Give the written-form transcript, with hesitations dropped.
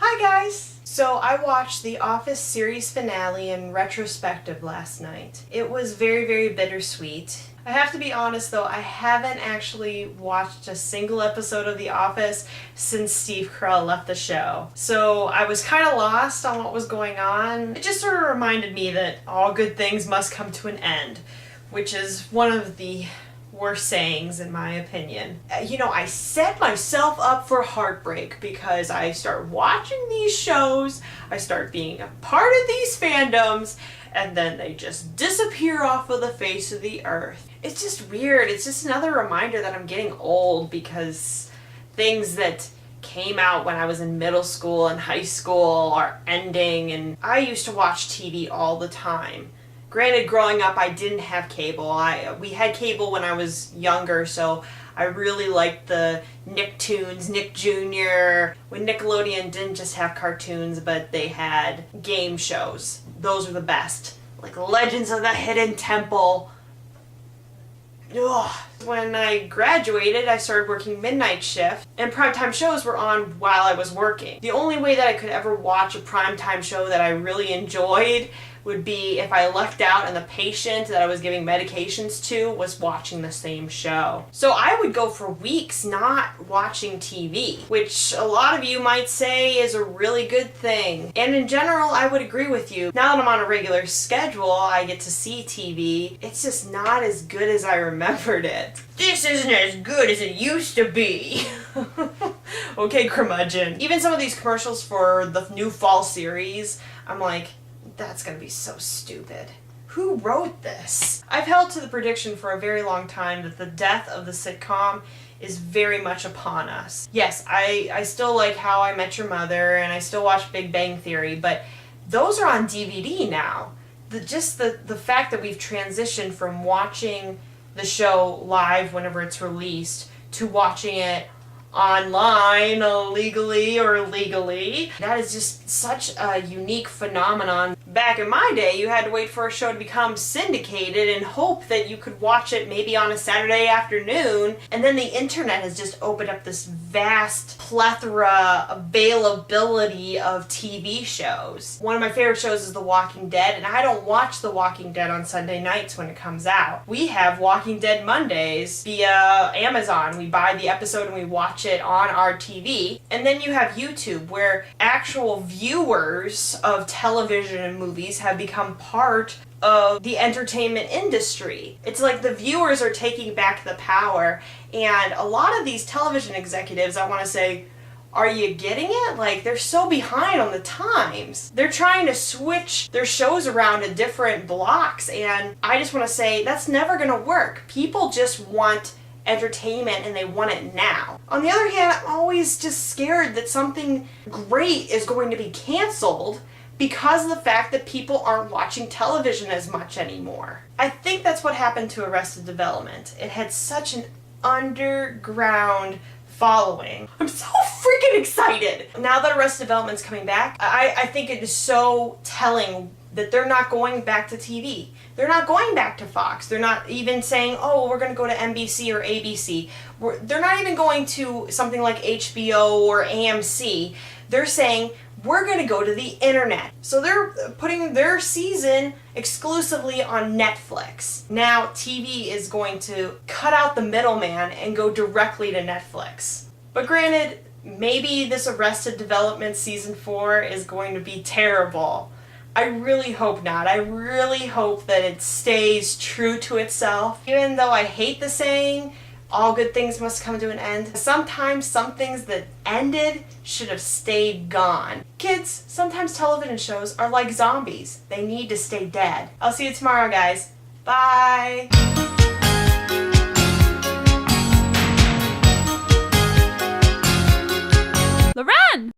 Hi guys! So I watched the Office series finale in retrospective last night. It was very bittersweet. I have to be honest though, I haven't actually watched a single episode of The Office since Steve Carell left the show. So I was kind of lost on what was going on. It just sort of reminded me that all good things must come to an end, which is one of the worst sayings in my opinion. I set myself up for heartbreak because I start watching these shows, I start being a part of these fandoms, and then they just disappear off of the face of the earth. It's just weird. It's just another reminder that I'm getting old because things that came out when I was in middle school and high school are ending, and I used to watch TV all the time. Granted, growing up, I didn't have cable. We had cable when I was younger, so I really liked the Nicktoons, Nick Jr. When Nickelodeon didn't just have cartoons, but they had game shows. Those were the best. Like Legends of the Hidden Temple. Ugh. When I graduated, I started working midnight shift, and primetime shows were on while I was working. The only way that I could ever watch a primetime show that I really enjoyed would be if I lucked out and the patient that I was giving medications to was watching the same show. So I would go for weeks not watching TV, which a lot of you might say is a really good thing. And in general, I would agree with you. Now that I'm on a regular schedule, I get to see TV. It's just not as good as I remembered it. This isn't as good as it used to be. Okay, curmudgeon. Even some of these commercials for the new fall series, I'm like, that's gonna be so stupid. Who wrote this? I've held to the prediction for a very long time that the death of the sitcom is very much upon us. Yes, I still like How I Met Your Mother and I still watch Big Bang Theory, but those are on DVD now. The fact that we've transitioned from watching the show live whenever it's released to watching it online, illegally or legally. That is just such a unique phenomenon. Back in my day, you had to wait for a show to become syndicated and hope that you could watch it maybe on a Saturday afternoon, and then the internet has just opened up this vast plethora, availability of TV shows. One of my favorite shows is The Walking Dead, and I don't watch The Walking Dead on Sunday nights when it comes out. We have Walking Dead Mondays via Amazon. We buy the episode and we watch it on our TV. And then you have YouTube, where actual viewers of television and movies have become part of the entertainment industry. It's like the viewers are taking back the power, and a lot of these television executives, I want to say, are you getting it? Like, they're so behind on the times. They're trying to switch their shows around to different blocks, and I just want to say that's never going to work. People just want entertainment and they want it now. On the other hand, I'm always just scared that something great is going to be canceled because of the fact that people aren't watching television as much anymore. I think that's what happened to Arrested Development. It had such an underground following. I'm so freaking excited! Now that Arrested Development's coming back, I think it is so telling that they're not going back to TV. They're not going back to Fox. They're not even saying, oh, we're going to go to NBC or ABC. They're not even going to something like HBO or AMC. They're saying, we're going to go to the internet. So they're putting their season exclusively on Netflix. Now TV is going to cut out the middleman and go directly to Netflix. But granted, maybe this Arrested Development Season 4 is going to be terrible. I really hope not. I really hope that it stays true to itself. Even though I hate the saying, all good things must come to an end, sometimes some things that ended should have stayed gone. Kids, sometimes television shows are like zombies. They need to stay dead. I'll see you tomorrow, guys. Bye! Lauren!